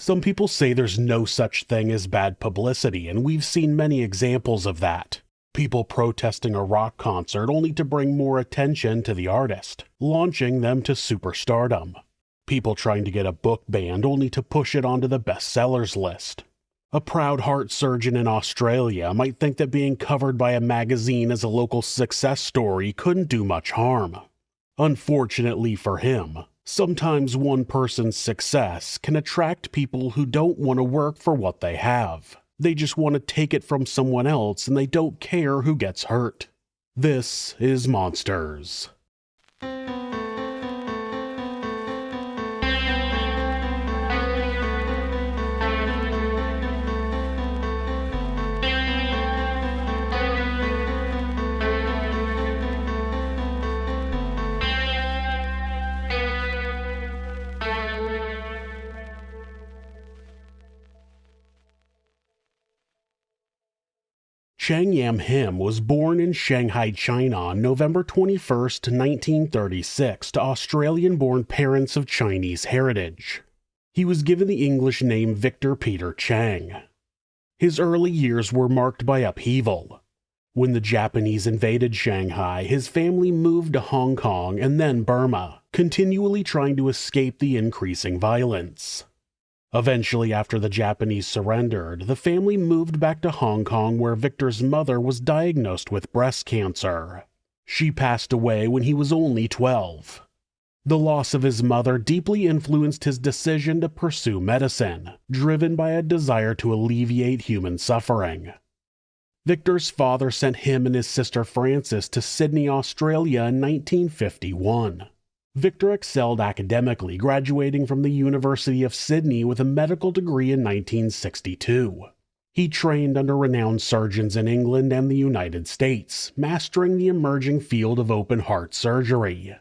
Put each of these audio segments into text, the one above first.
Some people say there's no such thing as bad publicity, and we've seen many examples of that. People protesting a rock concert only to bring more attention to the artist, launching them to superstardom. People trying to get a book banned only to push it onto the bestsellers list. A proud heart surgeon in Australia might think that being covered by a magazine as a local success story couldn't do much harm. Unfortunately for him, sometimes one person's success can attract people who don't want to work for what they have. They just want to take it from someone else and they don't care who gets hurt. This is Monsters. Chang Yam was born in Shanghai, China on November 21, 1936 to Australian-born parents of Chinese heritage. He was given the English name Victor Peter Chang. His early years were marked by upheaval. When the Japanese invaded Shanghai, his family moved to Hong Kong and then Burma, continually trying to escape the increasing violence. Eventually, after the Japanese surrendered, the family moved back to Hong Kong where Victor's mother was diagnosed with breast cancer. She passed away when he was only 12. The loss of his mother deeply influenced his decision to pursue medicine, driven by a desire to alleviate human suffering. Victor's father sent him and his sister Frances to Sydney, Australia in 1951. Victor excelled academically, graduating from the University of Sydney with a medical degree in 1962. He trained under renowned surgeons in England and the United States, mastering the emerging field of open-heart surgery.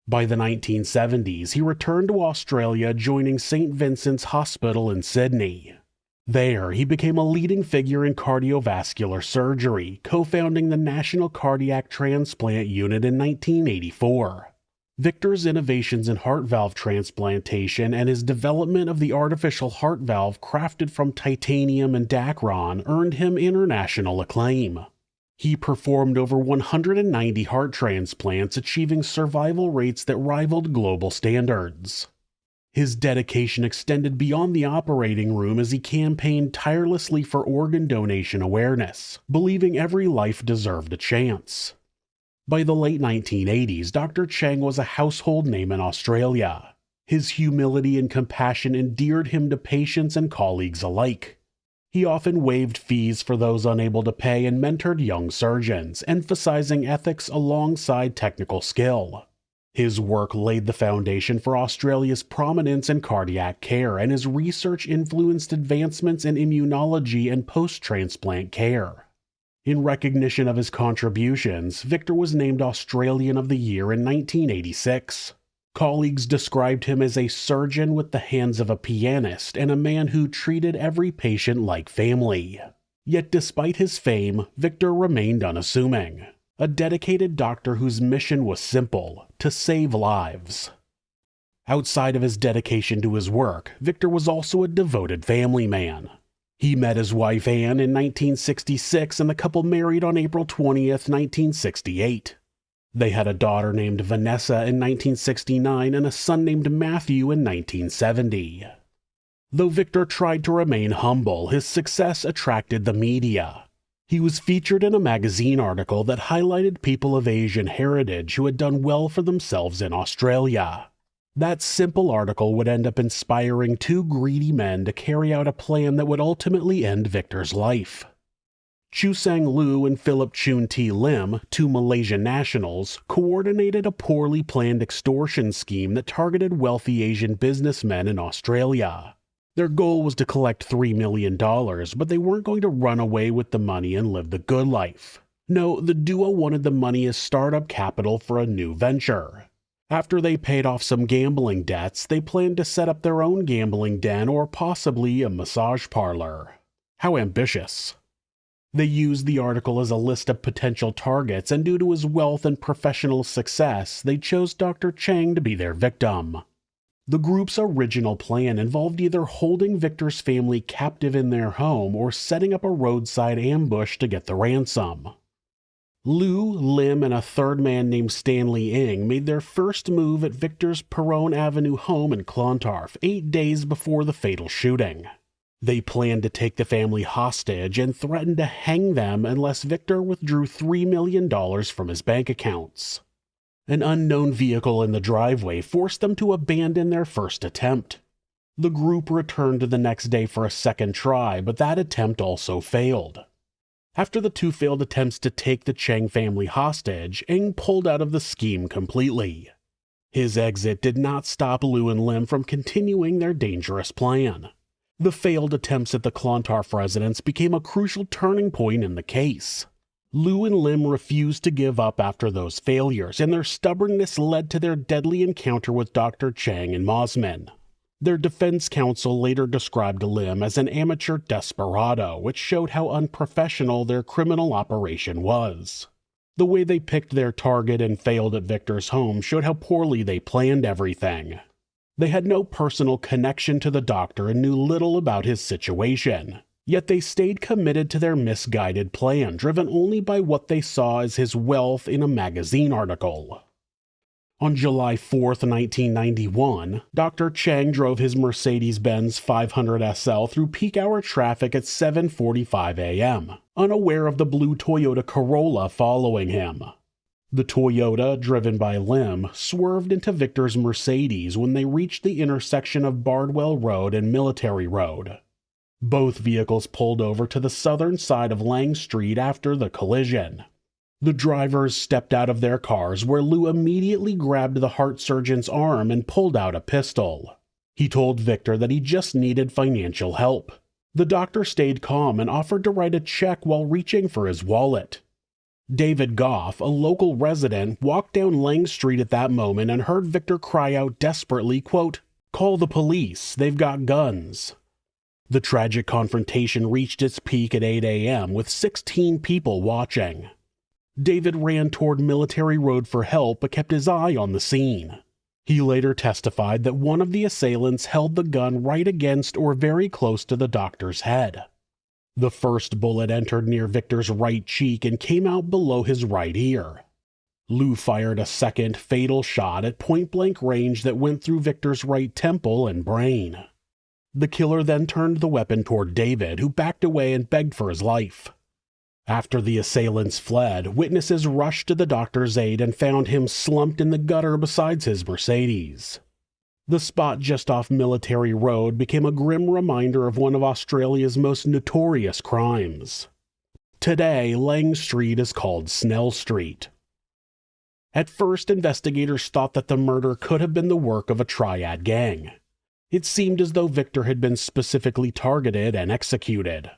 By the 1970s, he returned to Australia, joining St. Vincent's Hospital in Sydney. There, he became a leading figure in cardiovascular surgery, co-founding the National Cardiac Transplant Unit in 1984. Victor's innovations in heart valve transplantation and his development of the artificial heart valve crafted from titanium and Dacron earned him international acclaim. He performed over 190 heart transplants, achieving survival rates that rivaled global standards. His dedication extended beyond the operating room as he campaigned tirelessly for organ donation awareness, believing every life deserved a chance. By the late 1980s, Dr. Chang was a household name in Australia. His humility and compassion endeared him to patients and colleagues alike. He often waived fees for those unable to pay and mentored young surgeons, emphasizing ethics alongside technical skill. His work laid the foundation for Australia's prominence in cardiac care, and his research influenced advancements in immunology and post-transplant care. In recognition of his contributions, Victor was named Australian of the Year in 1986. Colleagues described him as a surgeon with the hands of a pianist and a man who treated every patient like family. Yet despite his fame, Victor remained unassuming. A dedicated doctor whose mission was simple: to save lives. Outside of his dedication to his work, Victor was also a devoted family man. He met his wife Anne in 1966 and the couple married on April 20th, 1968. They had a daughter named Vanessa in 1969 and a son named Matthew in 1970. Though Victor tried to remain humble, his success attracted the media. He was featured in a magazine article that highlighted people of Asian heritage who had done well for themselves in Australia. That simple article would end up inspiring two greedy men to carry out a plan that would ultimately end Victor's life. Chiew Seng Liew and Phillip Choon Lim, two Malaysian nationals, coordinated a poorly planned extortion scheme that targeted wealthy Asian businessmen in Australia. Their goal was to collect $3 million, but they weren't going to run away with the money and live the good life. No, the duo wanted the money as startup capital for a new venture. After they paid off some gambling debts, they planned to set up their own gambling den or possibly a massage parlor. How ambitious. They used the article as a list of potential targets, and due to his wealth and professional success, they chose Dr. Chang to be their victim. The group's original plan involved either holding Victor's family captive in their home or setting up a roadside ambush to get the ransom. Liew, Lim, and a third man named Stanley Ng made their first move at Victor's Parole Avenue home in Clontarf 8 days before the fatal shooting. They planned to take the family hostage and threatened to hang them unless Victor withdrew $3 million from his bank accounts. An unknown vehicle in the driveway forced them to abandon their first attempt. The group returned the next day for a second try, but that attempt also failed. After the two failed attempts to take the Chang family hostage, Ng pulled out of the scheme completely. His exit did not stop Liew and Lim from continuing their dangerous plan. The failed attempts at the Clontarf residence became a crucial turning point in the case. Liew and Lim refused to give up after those failures, and their stubbornness led to their deadly encounter with Dr. Chang in Mosman. Their defense counsel later described Lim as an amateur desperado, which showed how unprofessional their criminal operation was. The way they picked their target and failed at Victor's home showed how poorly they planned everything. They had no personal connection to the doctor and knew little about his situation. Yet they stayed committed to their misguided plan, driven only by what they saw as his wealth in a magazine article. On July 4, 1991, Dr. Chang drove his Mercedes-Benz 500 SL through peak-hour traffic at 7:45 a.m., unaware of the blue Toyota Corolla following him. The Toyota, driven by Lim, swerved into Victor's Mercedes when they reached the intersection of Bardwell Road and Military Road. Both vehicles pulled over to the southern side of Lang Street after the collision. The drivers stepped out of their cars, where Liew immediately grabbed the heart surgeon's arm and pulled out a pistol. He told Victor that he just needed financial help. The doctor stayed calm and offered to write a check while reaching for his wallet. David Goff, a local resident, walked down Lang Street at that moment and heard Victor cry out desperately, quote, "Call the police, they've got guns." The tragic confrontation reached its peak at 8 a.m. with 16 people watching. David ran toward Military Road for help but kept his eye on the scene. He later testified that one of the assailants held the gun right against or very close to the doctor's head. The first bullet entered near Victor's right cheek and came out below his right ear. Liew fired a second, fatal shot at point-blank range that went through Victor's right temple and brain. The killer then turned the weapon toward David, who backed away and begged for his life. After the assailants fled, witnesses rushed to the doctor's aid and found him slumped in the gutter beside his Mercedes. The spot just off Military Road became a grim reminder of one of Australia's most notorious crimes. Today, Lang Street is called Snell Street. At first, investigators thought that the murder could have been the work of a triad gang. It seemed as though Victor had been specifically targeted and executed.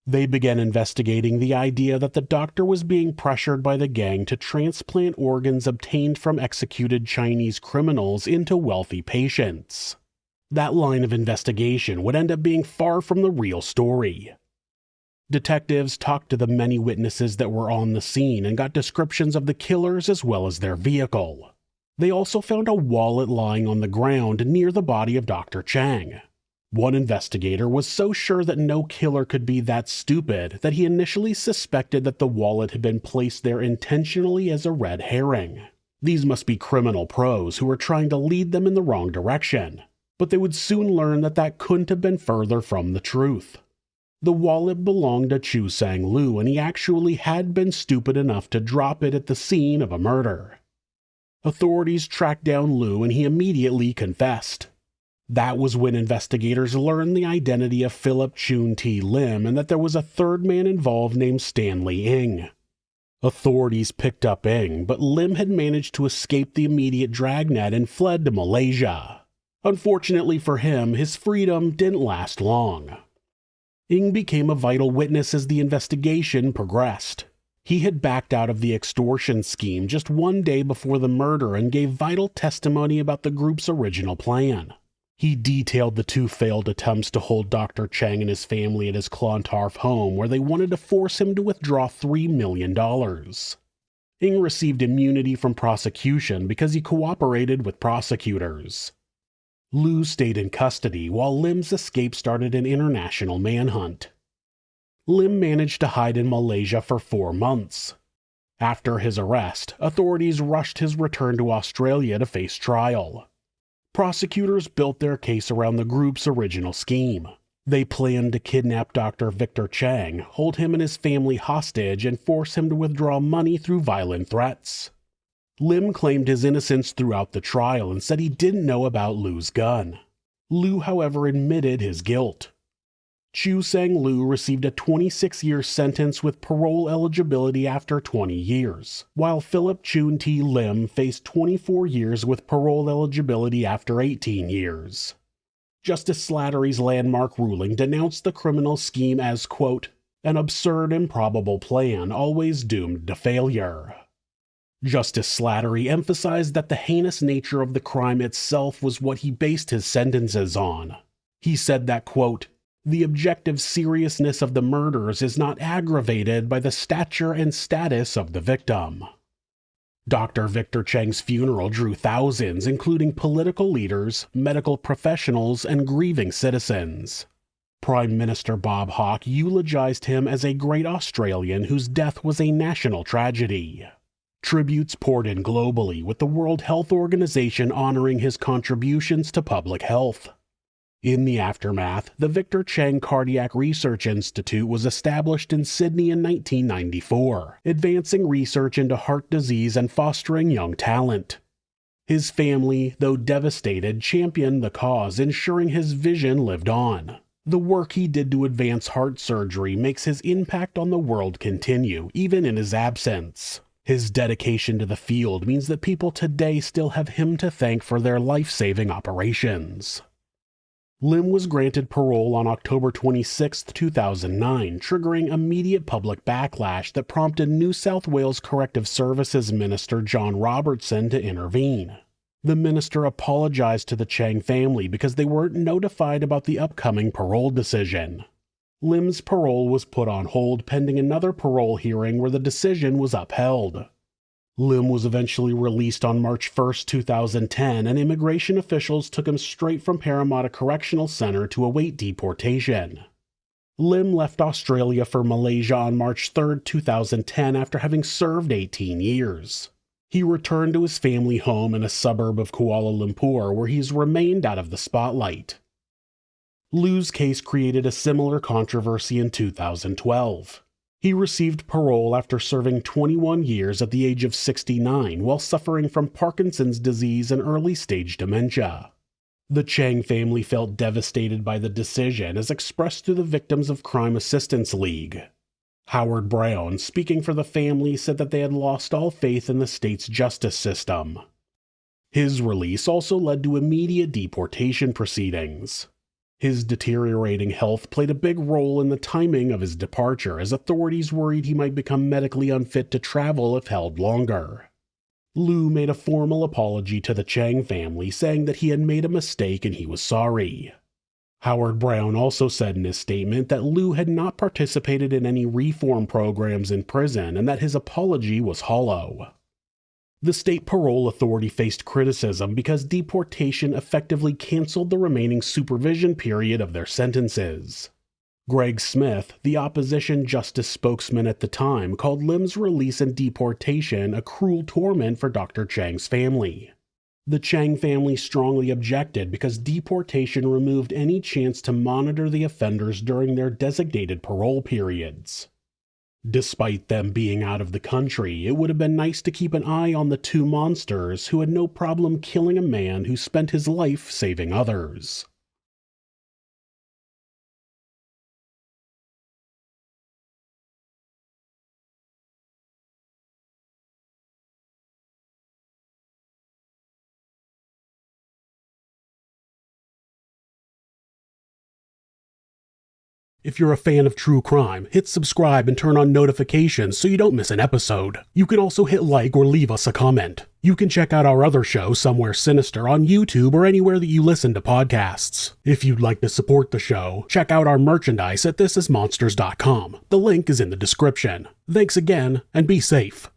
They began investigating the idea that the doctor was being pressured by the gang to transplant organs obtained from executed Chinese criminals into wealthy patients. That line of investigation would end up being far from the real story. Detectives talked to the many witnesses that were on the scene and got descriptions of the killers as well as their vehicle. They also found a wallet lying on the ground near the body of Dr. Chang. One investigator was so sure that no killer could be that stupid that he initially suspected that the wallet had been placed there intentionally as a red herring. These must be criminal pros who were trying to lead them in the wrong direction. But they would soon learn that that couldn't have been further from the truth. The wallet belonged to Chiew Seng Liew, and he actually had been stupid enough to drop it at the scene of a murder. Authorities tracked down Liew and he immediately confessed. That was when investigators learned the identity of Phillip Choon T. Lim and that there was a third man involved named Stanley Ng. Authorities picked up Ng, but Lim had managed to escape the immediate dragnet and fled to Malaysia. Unfortunately for him, his freedom didn't last long. Ng became a vital witness as the investigation progressed. He had backed out of the extortion scheme just one day before the murder and gave vital testimony about the group's original plan. He detailed the two failed attempts to hold Dr. Chang and his family at his Clontarf home, where they wanted to force him to withdraw $3 million. Ng received immunity from prosecution because he cooperated with prosecutors. Liew stayed in custody while Lim's escape started an international manhunt. Lim managed to hide in Malaysia for 4 months. After his arrest, authorities rushed his return to Australia to face trial. Prosecutors built their case around the group's original scheme. They planned to kidnap Dr. Victor Chang, hold him and his family hostage, and force him to withdraw money through violent threats. Lim claimed his innocence throughout the trial and said he didn't know about Liew's gun. Liew, however, admitted his guilt. Chiew Seng Liew received a 26-year sentence with parole eligibility after 20 years, while Phillip Choon Lim faced 24 years with parole eligibility after 18 years. Justice Slattery's landmark ruling denounced the criminal scheme as, quote, an absurd, improbable plan always doomed to failure. Justice Slattery emphasized that the heinous nature of the crime itself was what he based his sentences on. He said that, quote, the objective seriousness of the murders is not aggravated by the stature and status of the victim. Dr. Victor Chang's funeral drew thousands, including political leaders, medical professionals, and grieving citizens. Prime Minister Bob Hawke eulogized him as a great Australian whose death was a national tragedy. Tributes poured in globally, with the World Health Organization honoring his contributions to public health. In the aftermath, the Victor Chang Cardiac Research Institute was established in Sydney in 1994, advancing research into heart disease and fostering young talent. His family, though devastated, championed the cause, ensuring his vision lived on. The work he did to advance heart surgery makes his impact on the world continue, even in his absence. His dedication to the field means that people today still have him to thank for their life-saving operations. Lim was granted parole on October 26, 2009, triggering immediate public backlash that prompted New South Wales Corrective Services Minister John Robertson to intervene. The minister apologized to the Chang family because they weren't notified about the upcoming parole decision. Lim's parole was put on hold pending another parole hearing where the decision was upheld. Lim was eventually released on March 1, 2010, and immigration officials took him straight from Parramatta Correctional Centre to await deportation. Lim left Australia for Malaysia on March 3, 2010 after having served 18 years. He returned to his family home in a suburb of Kuala Lumpur where he's remained out of the spotlight. Liew's case created a similar controversy in 2012. He received parole after serving 21 years at the age of 69 while suffering from Parkinson's disease and early-stage dementia. The Chang family felt devastated by the decision as expressed through the Victims of Crime Assistance League. Howard Brown, speaking for the family, said that they had lost all faith in the state's justice system. His release also led to immediate deportation proceedings. His deteriorating health played a big role in the timing of his departure, as authorities worried he might become medically unfit to travel if held longer. Liew made a formal apology to the Chang family, saying that he had made a mistake and he was sorry. Howard Brown also said in his statement that Liew had not participated in any reform programs in prison and that his apology was hollow. The state parole authority faced criticism because deportation effectively canceled the remaining supervision period of their sentences. Greg Smith, the opposition justice spokesman at the time, called Lim's release and deportation a cruel torment for Dr. Chang's family. The Chang family strongly objected because deportation removed any chance to monitor the offenders during their designated parole periods. Despite them being out of the country, it would have been nice to keep an eye on the two monsters who had no problem killing a man who spent his life saving others. If you're a fan of true crime, hit subscribe and turn on notifications so you don't miss an episode. You can also hit like or leave us a comment. You can check out our other show, Somewhere Sinister, on YouTube or anywhere that you listen to podcasts. If you'd like to support the show, check out our merchandise at thisismonsters.com. The link is in the description. Thanks again, and be safe.